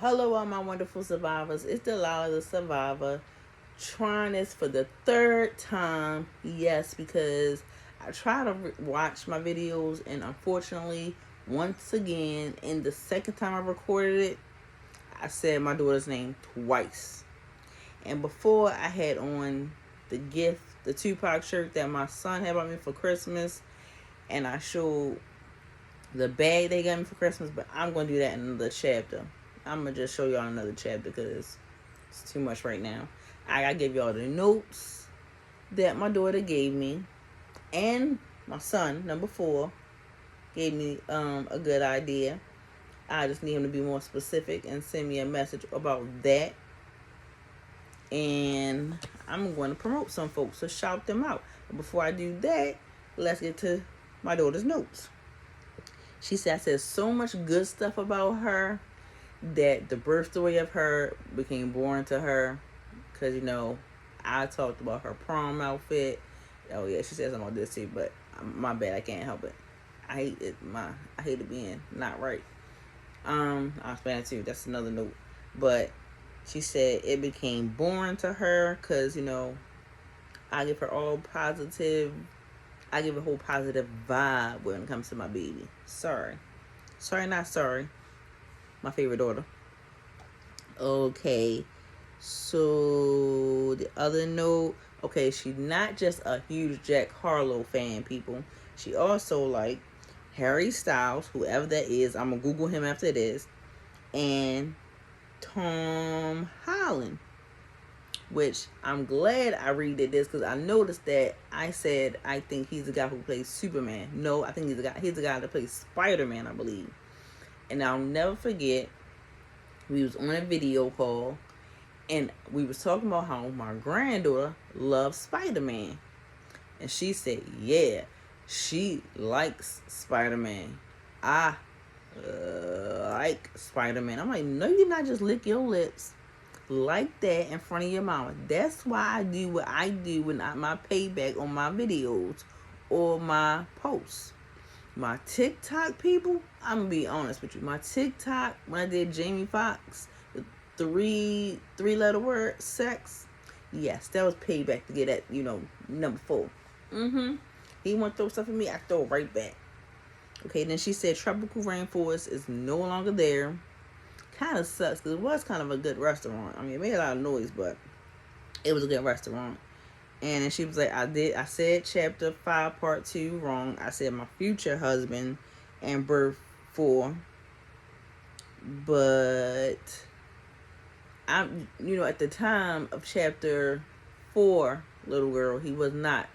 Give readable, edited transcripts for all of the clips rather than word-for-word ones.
Hello, all my wonderful survivors. It's Delilah the Survivor, trying this for the third time. Yes, because I try to watch my videos, and unfortunately, once again, in the second time I recorded it, I said my daughter's name twice. And before, I had on the gift, the Tupac shirt that my son had bought me for Christmas, and I showed the bag they got me for Christmas, but I'm going to do that in another chapter. I'm going to just show y'all another chapter because it's too much right now. I got to give y'all the notes that my daughter gave me, and my son, number 4, gave me a good idea. I just need him to be more specific and send me a message about that. And I'm going to promote some folks, so shout them out. But before I do that, let's get to my daughter's notes. She said I said so much good stuff about her that the birth story of her became boring to her. Because, I talked about her prom outfit. Oh, yeah, she said something about this too, but my bad, I can't help it. I hate it. I hate it being not right. I'll explain it too. That's another note. But she said it became boring to her because, I give her all positive. I give a whole positive vibe when it comes to my baby. Sorry, not sorry. My favorite daughter. Okay, so the other note. Okay, she's not just a huge Jack Harlow fan, people. She also like Harry Styles, whoever that is. I'm gonna Google him after this, and Tom Holland. Which I'm glad I redid this because I noticed that I said I think he's the guy who plays Superman. No, I think he's the guy that plays Spider-Man, I believe. And I'll never forget, we was on a video call and we was talking about how my granddaughter loves Spider-Man. And she said, yeah, she likes Spider-Man. I like Spider-Man. I'm like, no, you not just lick your lips like that in front of your mama. That's why I do what I do when my payback on my videos or my posts. My TikTok people, I'm gonna be honest with you. My TikTok, when I did Jamie Foxx, the three-letter word sex, yes, that was payback to get at number 4. He want to throw stuff at me, I throw it right back. Okay, then she said tropical rainforest is no longer there. Kind of sucks because it was kind of a good restaurant. I mean, it made a lot of noise, but it was a good restaurant. And then she was like, I said chapter 5 part 2 wrong. I said my future husband and birth 4. But I'm at the time of chapter 4, little girl, he was not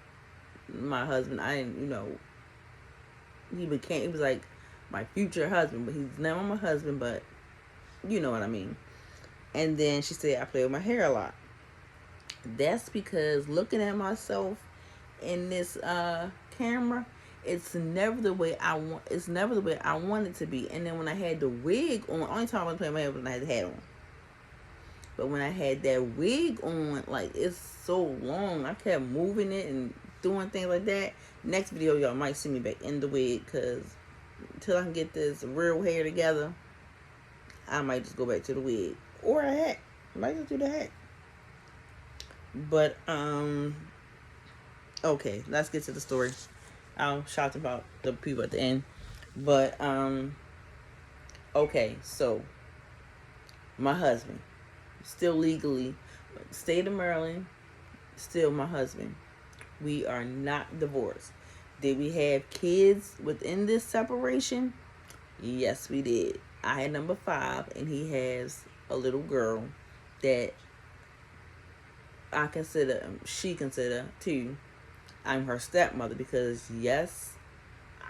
my husband. I didn't, he was like my future husband, but he's never my husband, but you know what I mean. And then she said I play with my hair a lot. That's because looking at myself in this camera, it's never the way I want. It's never the way I want it to be. And then when I had the wig on, only time I played my hair was when I had the hat on. But when I had that wig on, like, it's so long, I kept moving it and doing things like that. Next video, y'all might see me back in the wig because until I can get this real hair together, I might just go back to the wig or a hat. I might just do the hat. But okay, let's get to the story. I'll shout about the people at the end. But okay, so my husband, still legally, state of Maryland, still my husband. We are not divorced. Did we have kids within this separation? Yes, we did. I had number 5, and he has a little girl that she consider too. I'm her stepmother because yes,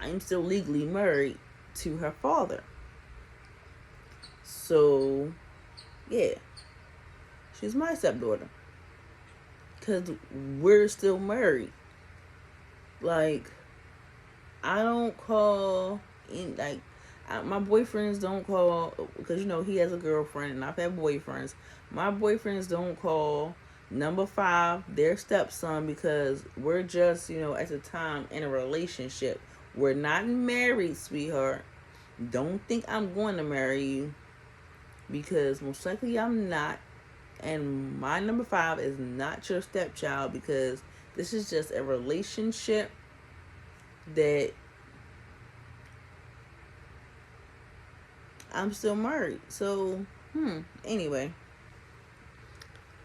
I'm still legally married to her father. So, yeah, she's my stepdaughter because we're still married. Like, I don't call in my boyfriends don't call because he has a girlfriend and I've had boyfriends. My boyfriends don't call number 5 their stepson because we're just at the time in a relationship. We're not married, sweetheart. Don't think I'm going to marry you. because most likely I'm not. And my number 5 is not your stepchild, because this is just a relationship that I'm still married. So, anyway,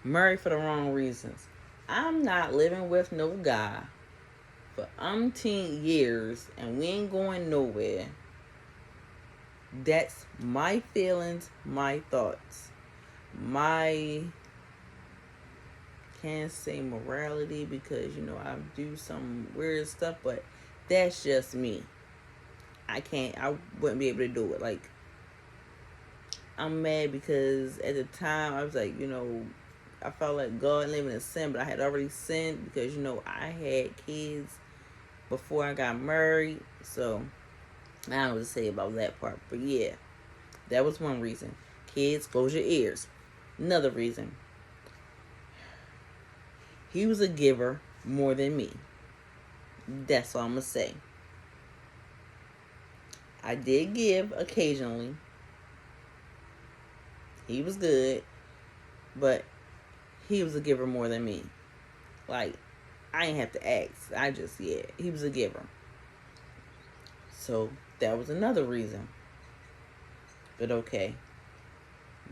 married for the wrong reasons. I'm not living with no guy for umpteen years and we ain't going nowhere. That's my feelings, my thoughts, my, can't say morality because I do some weird stuff, but that's just me. I wouldn't be able to do it. Like, I'm mad because at the time I was like, I felt like God living in sin, but I had already sinned because I had kids before I got married. So I don't know what to say about that part, but yeah, that was one reason. Kids, close your ears. Another reason, he was a giver more than me. That's all I'm gonna say. I did give occasionally. He was good, but he was a giver more than me. Like, I ain't have to ask. He was a giver. So that was another reason. But okay,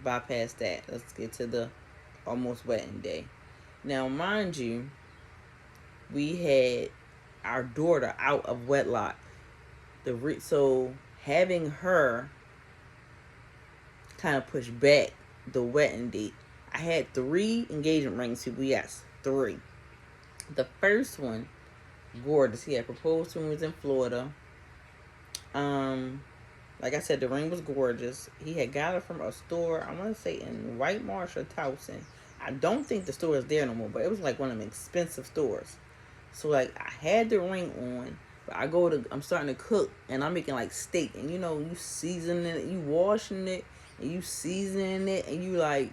bypass that. Let's get to the almost wedding day. Now, mind you, we had our daughter out of wedlock. So having her kind of push back the wedding date. I had 3 engagement rings, people. Yes, 3. The first one, gorgeous. He had proposed when he was in Florida. Like I said, the ring was gorgeous. He had got it from a store, I want to say in White Marsh or Towson. I don't think the store is there no more, but it was like one of them expensive stores. So like I had the ring on, but I'm starting to cook and I'm making like steak, and you seasoning it, you washing it, and you seasoning it, and you like,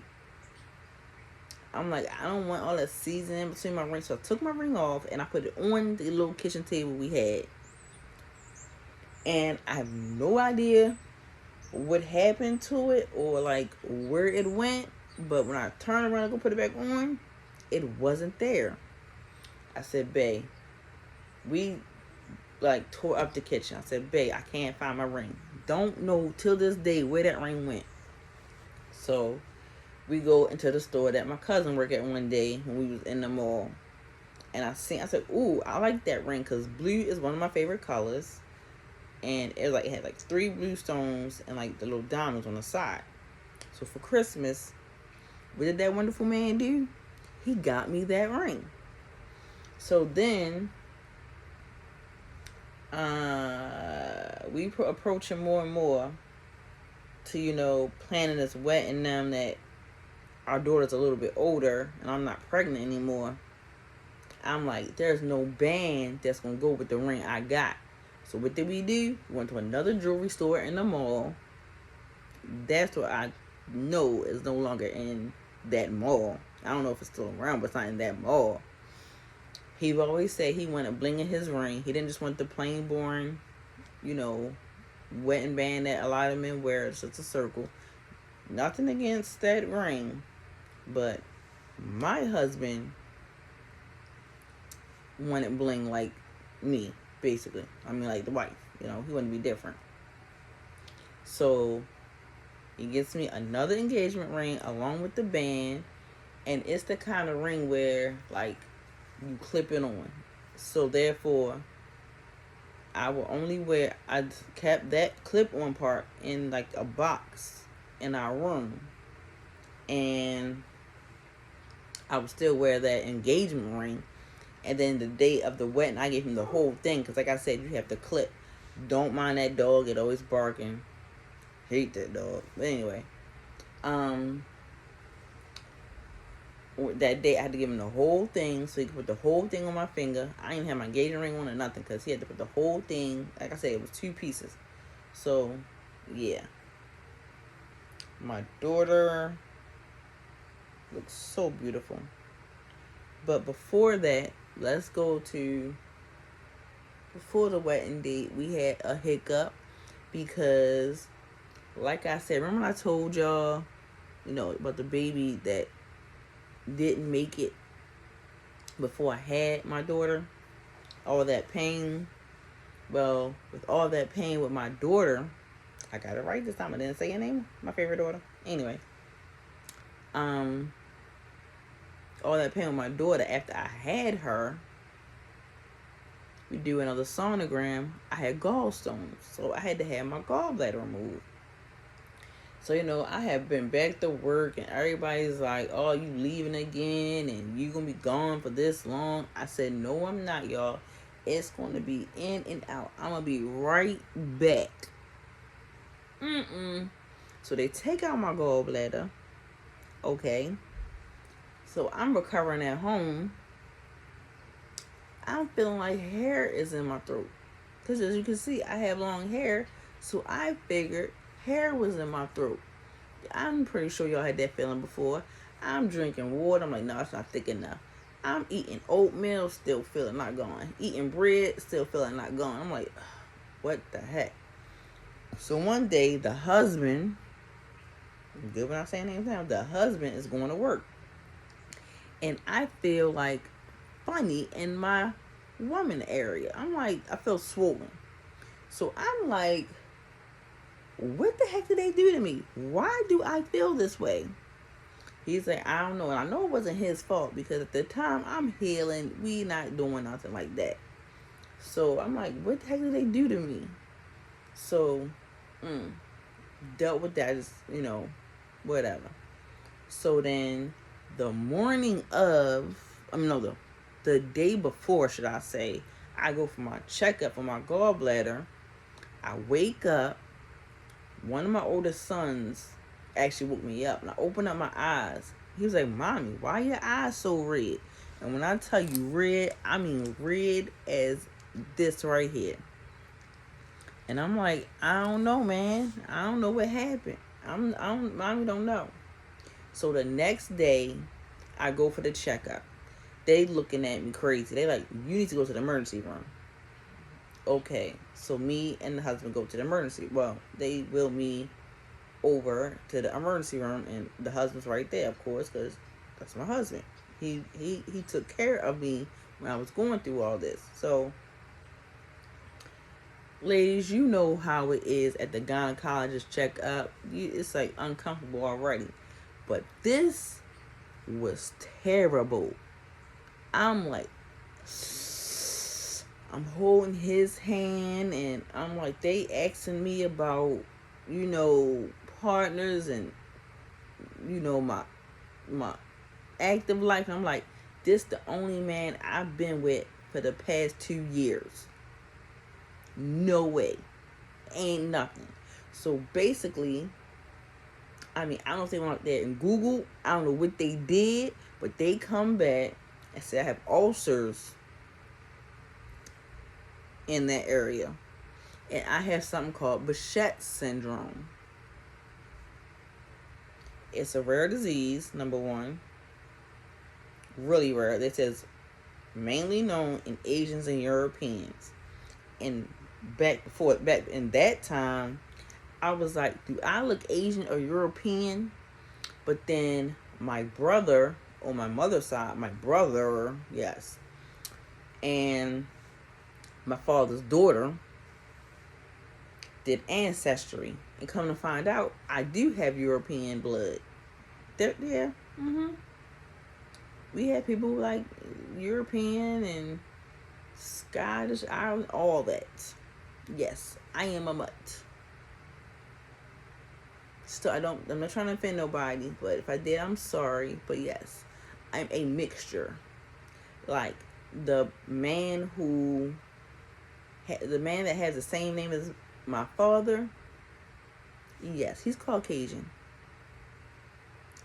I'm like, I don't want all that seasoning between my rings. So I took my ring off and I put it on the little kitchen table we had. And I have no idea what happened to it or like where it went. But when I turned around to go put it back on, it wasn't there. I said, babe, we like tore up the kitchen. I said, babe, I can't find my ring. Don't know till this day where that ring went. So we go into the store that my cousin worked at one day when we was in the mall. And I said, ooh, I like that ring because blue is one of my favorite colors. And it had like 3 blue stones and like the little diamonds on the side. So for Christmas, what did that wonderful man do? He got me that ring. So then we approach him more and more to planning this wedding now that our daughter's a little bit older and I'm not pregnant anymore. I'm like, there's no band that's gonna go with the ring I got. So what did we do? We went to another jewelry store in the mall. That's what I know is no longer in that mall. I don't know if it's still around, but it's not in that mall. He always said he wanted bling in his ring. He didn't just want the plain boring, wedding band that a lot of men wear. It's just a circle. Nothing against that ring, but my husband wanted bling like me, basically. I mean, like the wife. He wouldn't be different. So he gets me another engagement ring along with the band, and it's the kind of ring where like you clip it on. So therefore, I kept that clip-on part in like a box in our room, and I would still wear that engagement ring. And then the day of the wedding, I gave him the whole thing because, like I said, you have to clip. Don't mind that dog; it always barking. Hate that dog. But anyway, that day I had to give him the whole thing so he could put the whole thing on my finger. I didn't have my engagement ring on or nothing because he had to put the whole thing. Like I said, it was 2 pieces. So yeah, my daughter looks so beautiful. But before that, let's go to before the wedding date. We had a hiccup because, like I said, remember I told y'all about the baby that didn't make it before I had my daughter. All that pain. Well, with all that pain with my daughter, I got it right this time. I didn't say your name. My favorite daughter. Anyway, um, all that pain with my daughter after I had her, we do another sonogram. I had gallstones, so I had to have my gallbladder removed. So, I have been back to work and everybody's like, oh, you leaving again and you going to be gone for this long. I said, no, I'm not, y'all. It's going to be in and out. I'm going to be right back. So they take out my gallbladder. Okay. So I'm recovering at home. I'm feeling like hair is in my throat. Because as you can see, I have long hair. So I figured hair was in my throat. I'm pretty sure y'all had that feeling before. I'm drinking water. I'm like, no, it's not thick enough. I'm eating oatmeal, still feeling not going. Eating bread, still feeling not going. I'm like, what the heck? So one day, the husband, good when I'm saying names now, the husband is going to work. And I feel like funny in my woman area. I'm like, I feel swollen. So I'm like, what the heck did they do to me? Why do I feel this way? He's like, I don't know. And I know it wasn't his fault because at the time I'm healing. We not doing nothing like that. So I'm like, what the heck did they do to me? So, dealt with that, just, whatever. So then the morning of, the day before, should I say, I go for my checkup for my gallbladder. I wake up. One of my oldest sons actually woke me up, and I opened up my eyes. He was like, Mommy, why are your eyes so red? And when I tell you red, I mean red as this right here. And I'm like, I don't know, man. I don't know what happened. Mommy don't know. So the next day, I go for the checkup. They looking at me crazy. They like, you need to go to the emergency room. Okay, so me and the husband go to the emergency. Well, they wheel me over to the emergency room, and the husband's right there, of course, because that's my husband. He took care of me when I was going through all this. So, ladies, you know how it is at the gynecologist checkup. It's like uncomfortable already. But this was terrible. I'm like, I'm holding his hand, and I'm like, they asking me about, partners and, my active life. And I'm like, this the only man I've been with for the past 2 years. No way. Ain't nothing. So basically, I don't know if they went out there and Google. I don't know what they did, but they come back and say I have ulcers in that area. And I have something called Behçet syndrome. It's a rare disease, number one. Really rare. It says mainly known in Asians and Europeans. And back in that time, I was like, do I look Asian or European? But then my brother, on my mother's side, yes, and my father's daughter did ancestry, and come to find out, I do have European blood. Yeah, we had people like European and Scottish, Ireland, all that. Yes, I am a mutt. So I'm not trying to offend nobody, but if I did, I'm sorry. But yes, I'm a mixture. Like the man that has the same name as my father, yes, he's Caucasian.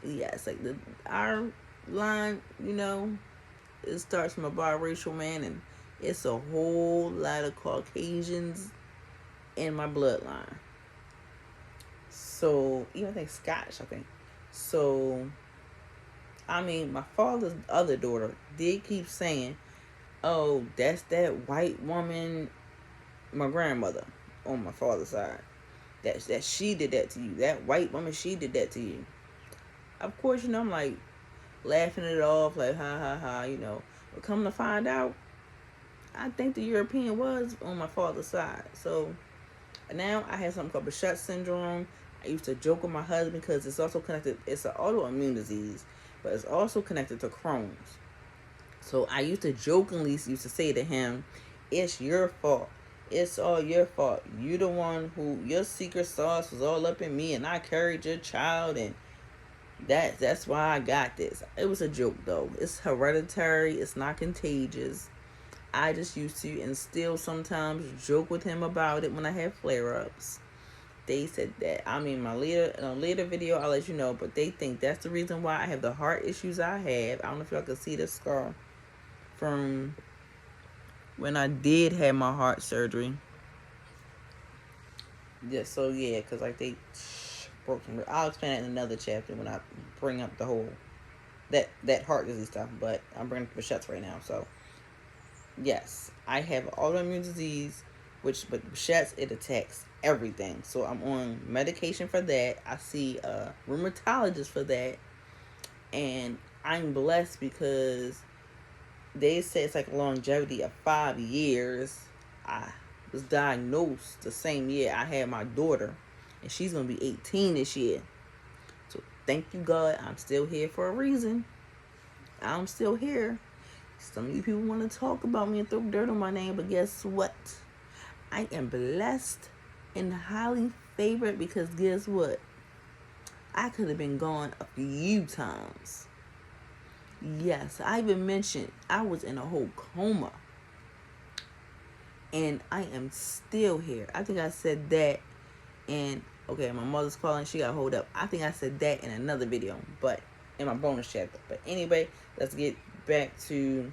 Yes, like our line, it starts from a biracial man, and it's a whole lot of Caucasians in my bloodline. So, even I think Scottish, I think. So, my father's other daughter did keep saying, oh, that's that white woman, my grandmother on my father's side. That she did that to you. That white woman, she did that to you. of course, you know, I'm like laughing it off, like ha ha ha, you know. But come to find out, I think the European was on my father's side. So now I have something called Behçet syndrome. I used to joke with my husband because it's also connected. It's an autoimmune disease, but it's also connected to Crohn's. So I used to jokingly used to say to him, "It's your fault. It's all your fault. You the one who your secret sauce was all up in me, and I carried your child, and that's why I got this." It was a joke though. It's hereditary. It's not contagious. I just used to and still sometimes joke with him about it when I have flare ups. They said that, I mean, in a later video I'll let you know, but they think that's the reason why I have the heart issues I have. I don't know if y'all can see the scar from when I did have my heart surgery. Yeah, so yeah, because like they broke some. I'll explain that in another chapter when I bring up the whole that heart disease stuff. But I'm bringing up the Behçet's right now. So yes, I have autoimmune disease, but Behçet's, it attacks everything. So I'm on medication for that. I see a rheumatologist for that, and I'm blessed because they say it's like a longevity of 5 years. I was diagnosed the same year I had my daughter, and she's gonna be 18 this year. So thank you, God, I'm still here for a reason. I'm still here. Some of you people want to talk about me and throw dirt on my name, but guess what? I am blessed and highly favored because guess what? I could have been gone a few times. Yes, I even mentioned I was in a whole coma. And I am still here. I think I said that in, okay, my mother's calling. She got to hold up. I think I said that in another video, but in my bonus chapter. But anyway, let's get back to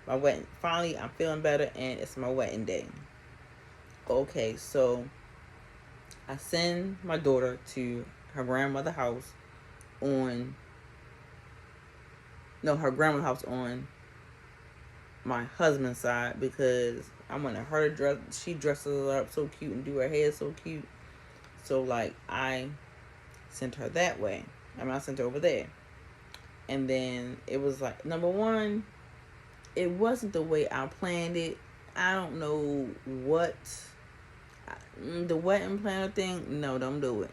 my wedding. Finally, I'm feeling better, and it's my wedding day. Okay, so I send my daughter to her grandmother's house on on my husband's side because I wanted her to dress. She dresses her up so cute and do her hair so cute. So like I sent her that way. I sent her over there. And then it was like, number one, it wasn't the way I planned it. I don't know what the wedding planner thing. No, don't do it.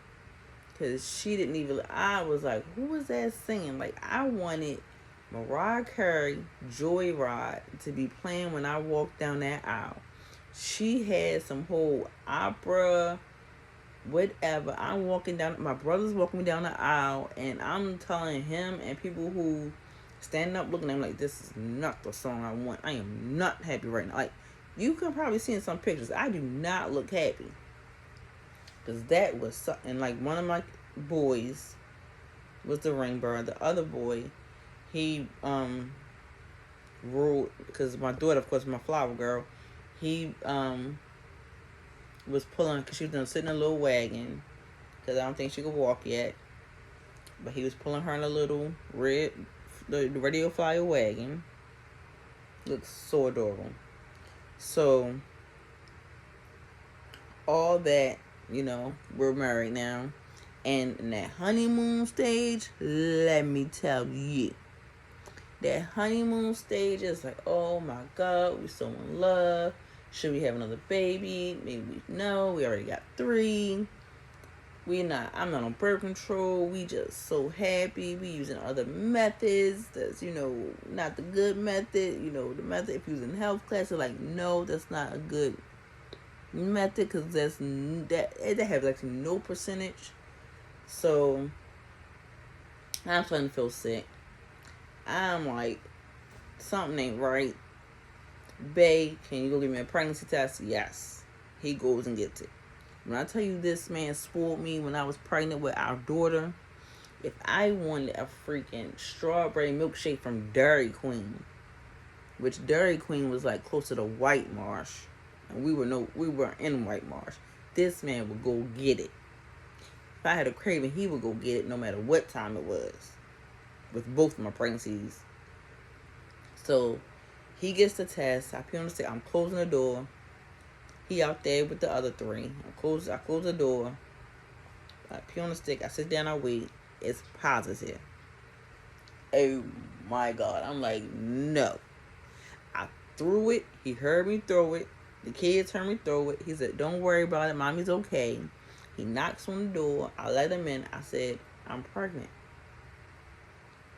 Because she didn't even, I was like, who was that singing? Like, I wanted Mariah Carey, Joyride, to be playing when I walked down that aisle. She had some whole opera, whatever. I'm walking down, my brother's walking me down the aisle, and I'm telling him and people who standing up looking at him like, this is not the song I want. I am not happy right now. Like, you can probably see in some pictures, I do not look happy. Because that was something, like one of my boys was the ring bearer. The other boy, he ruled, because my daughter, of course, my flower girl, he was pulling, because she was sitting in a little wagon, because I don't think she could walk yet. But he was pulling her in a little the radio flyer wagon. Looks so adorable. So, all that, we're married now. And in that honeymoon stage, let me tell you, that honeymoon stage is like, oh my God, we're so in love. Should we have another baby? Maybe no. We already got 3. I'm not on birth control. We just so happy. We using other methods. That's, not the good method. The method if you was in health class, they're like, no, that's not a good method because that has actually no percentage. So I'm starting to feel sick. I'm like, something ain't right. Bae, can you go give me a pregnancy test? Yes. He goes and gets it. When I tell you this man spoiled me when I was pregnant with our daughter, if I wanted a freaking strawberry milkshake from Dairy Queen, which Dairy Queen was like close to the White Marsh, and we weren't in White Marsh, this man would go get it. If I had a craving, he would go get it no matter what time it was. With both of my pregnancies. So he gets the test. I pee on the stick. I'm closing the door. He out there with the other 3. I close the door. I pee on the stick. I sit down. I wait. It's positive. Oh my God. I'm like, no. I threw it. He heard me throw it. The kids heard me throw it. He said, don't worry about it. Mommy's okay. He knocks on the door. I let him in. I said, I'm pregnant.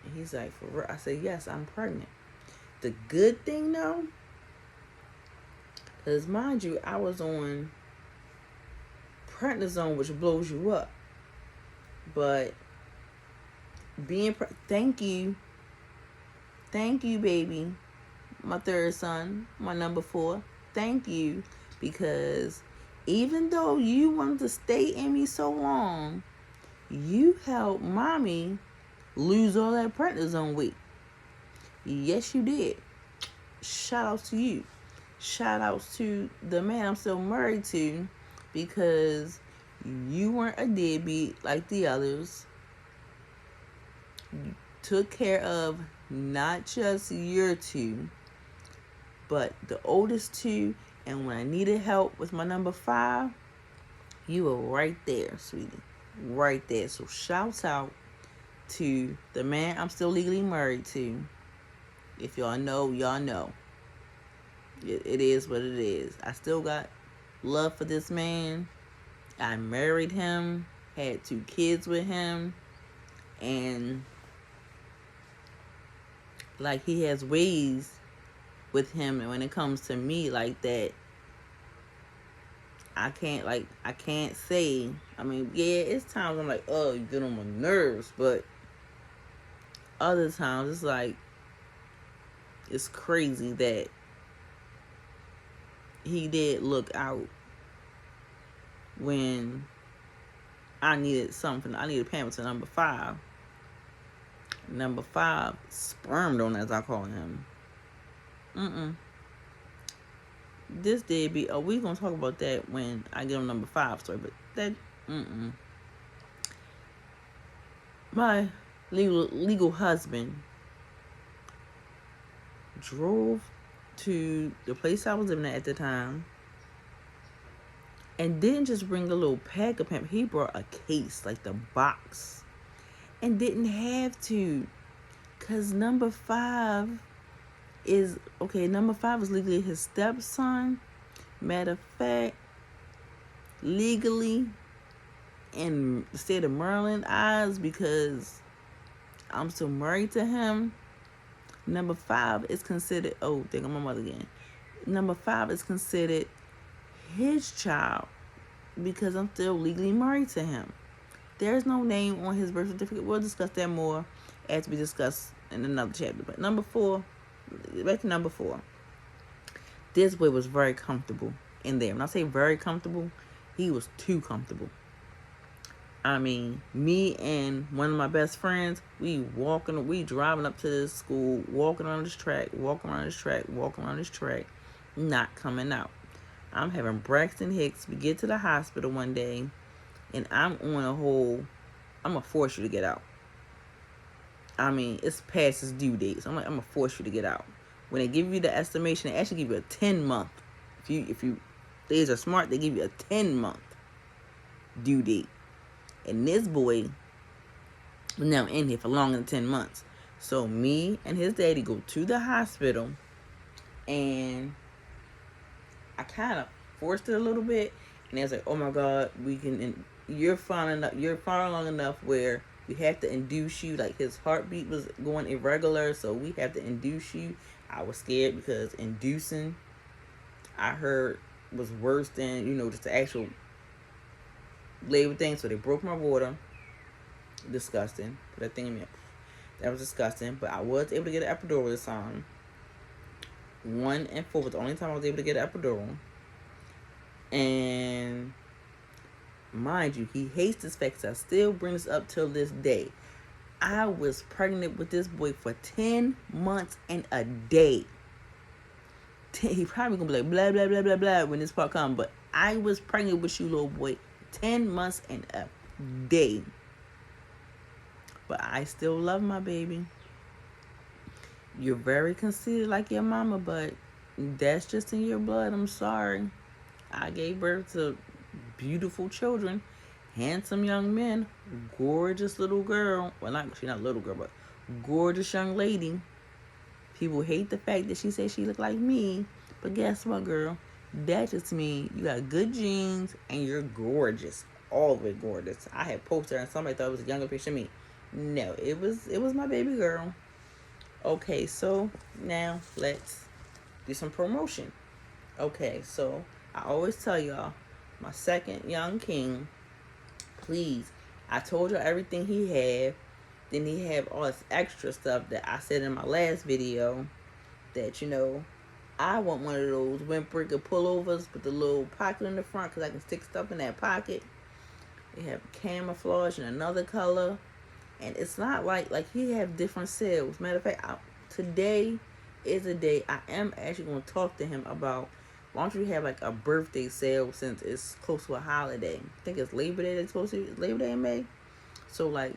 And he's like, for real? I said, yes, I'm pregnant. The good thing, though, because mind you, I was on prednisone, which blows you up. But thank you, baby, my third son, my number 4. Thank you, because even though you wanted to stay in me so long, you helped mommy lose all that prednisone weight. Yes, you did. Shout outs to you. Shout outs to the man I'm still married to, because you weren't a deadbeat like the others. You took care of not just your 2, but the oldest 2. And when I needed help with my number 5, you were right there, sweetie. Right there. So shouts out to the man I'm still legally married to. If y'all know, y'all know. It is what it is. I still got love for this man. I married him, had 2 kids with him, and like, he has ways with him, and when it comes to me like that, I can't say. I mean, yeah, it's times I'm like, oh, you get on my nerves, but other times it's like, it's crazy that he did look out when I needed something. I needed Pamela to number 5. Number 5, sperm donor, as I call him. This did be. Oh, we gonna talk about that when I get on number 5 story. But that, my legal husband drove to the place I was living at the time, and didn't just bring a little pack of hemp. He brought a case, like the box, and didn't have to, cause number 5 is okay. Number 5 is legally his stepson. Matter of fact, legally in the state of Maryland eyes, because I'm still married to him, number 5 is considered, oh, think I'm my mother again. Number 5 is considered his child, because I'm still legally married to him. There's no name on his birth certificate. We'll discuss that more as we discuss in another chapter. But number 4, back to number 4. This boy was very comfortable in there. When I say very comfortable, he was too comfortable. I mean, me and one of my best friends, we driving up to this school, walking around this track, not coming out. I'm having Braxton Hicks. We get to the hospital one day, and I'm going to force you to get out. I mean, it's past his due date, so I'm going to force you to get out. When they give you the estimation, they actually give you a 10-month. If you these are smart, they give you a 10-month due date. And this boy was now in here for longer than 10 months. So me and his daddy go to the hospital, and I kind of forced it a little bit. And they was like, oh my God, you're fine long enough where we have to induce you. Like, his heartbeat was going irregular, so we have to induce you. I was scared, because inducing, I heard, was worse than, just the actual labor thing. So they broke my water. Disgusting. Put that thing in me. That was disgusting. But I was able to get an epidural this time. 1 and 4 was the only time I was able to get an epidural. And mind you, he hates this fact. I still bring this up till this day. I was pregnant with this boy for 10 months and a day. He probably gonna be like, blah, blah, blah, blah, blah, when this part comes. But I was pregnant with you, little boy, 10 months and a day. But I still love my baby. You're very conceited like your mama, but that's just in your blood. I'm sorry. I gave birth to beautiful children. handsome young men, gorgeous little girl. Well, she's not a little girl, but gorgeous young lady. People hate the fact that she said she looked like me. But guess what, girl? That just means you got good genes and you're gorgeous. All the way gorgeous. I had posted her and somebody thought it was a younger picture of me. No, it was my baby girl. Okay, so now let's do some promotion. Okay, so I always tell y'all, my second young king, please, I told y'all everything he had. Then he have all this extra stuff that I said in my last video that, I want one of those windbreaker pullovers with the little pocket in the front because I can stick stuff in that pocket. They have camouflage in another color. And it's not like he have different sales. Matter of fact, today is a day I am actually going to talk to him about, why don't you have like a birthday sale since it's close to a holiday. I think it's Labor Day. They're supposed to Labor Day in May. So like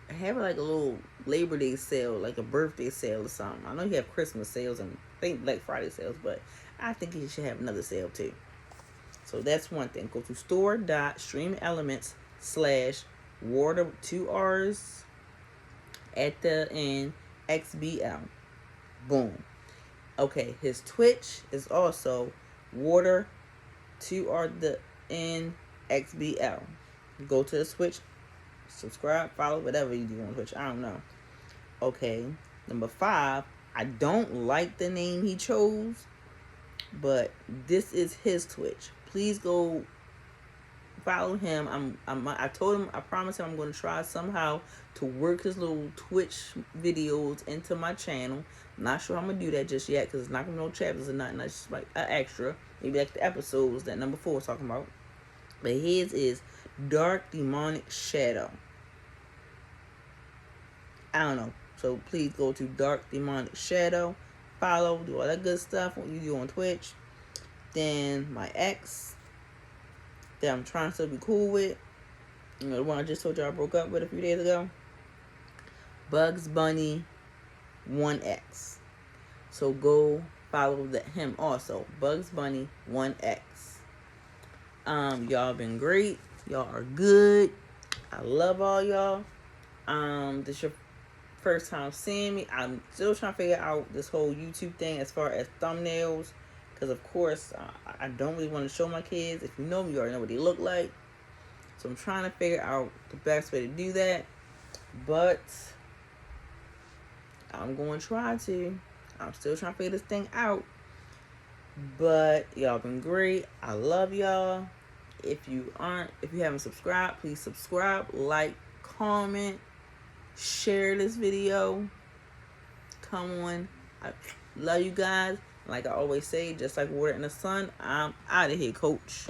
have like a little Labor Day sale, like a birthday sale or something. I know you have Christmas sales and I think Black Friday sales, but I think you should have another sale too. So that's one thing. Go to store.streamelements/water 2 R's at the end XBL. Boom. Okay, his Twitch is also water 2 R the N XBL. Go to the Twitch, subscribe, follow, whatever you do on Twitch. I don't know. Okay, number 5. I don't like the name he chose, but this is his Twitch. Please go follow him. I told him, I promised him I'm going to try somehow to work his little Twitch videos into my channel. I'm not sure I'm going to do that just yet because it's not going to be no chapters or nothing. That's just like an extra. Maybe like the episodes that number 4 is talking about. But his is Dark Demonic Shadow. I don't know. So please go to Dark Demonic Shadow. Follow. Do all that good stuff. What you do on Twitch. Then my ex that I'm trying to be cool with. The one I just told you I broke up with a few days ago. Bugs Bunny 1X. So go follow him also. Bugs Bunny 1X. Y'all been great. Y'all are good. I love all y'all. This your first time seeing me. I'm still trying to figure out this whole YouTube thing as far as thumbnails. Because, of course, I don't really want to show my kids. If you know me, you already know what they look like. So I'm trying to figure out the best way to do that. But I'm going to try to. I'm still trying to figure this thing out. But y'all been great. I love y'all. If you haven't subscribed, please subscribe, like, comment, share this video. Come on. I love you guys. Like I always say, just like water in the sun, I'm out of here, coach.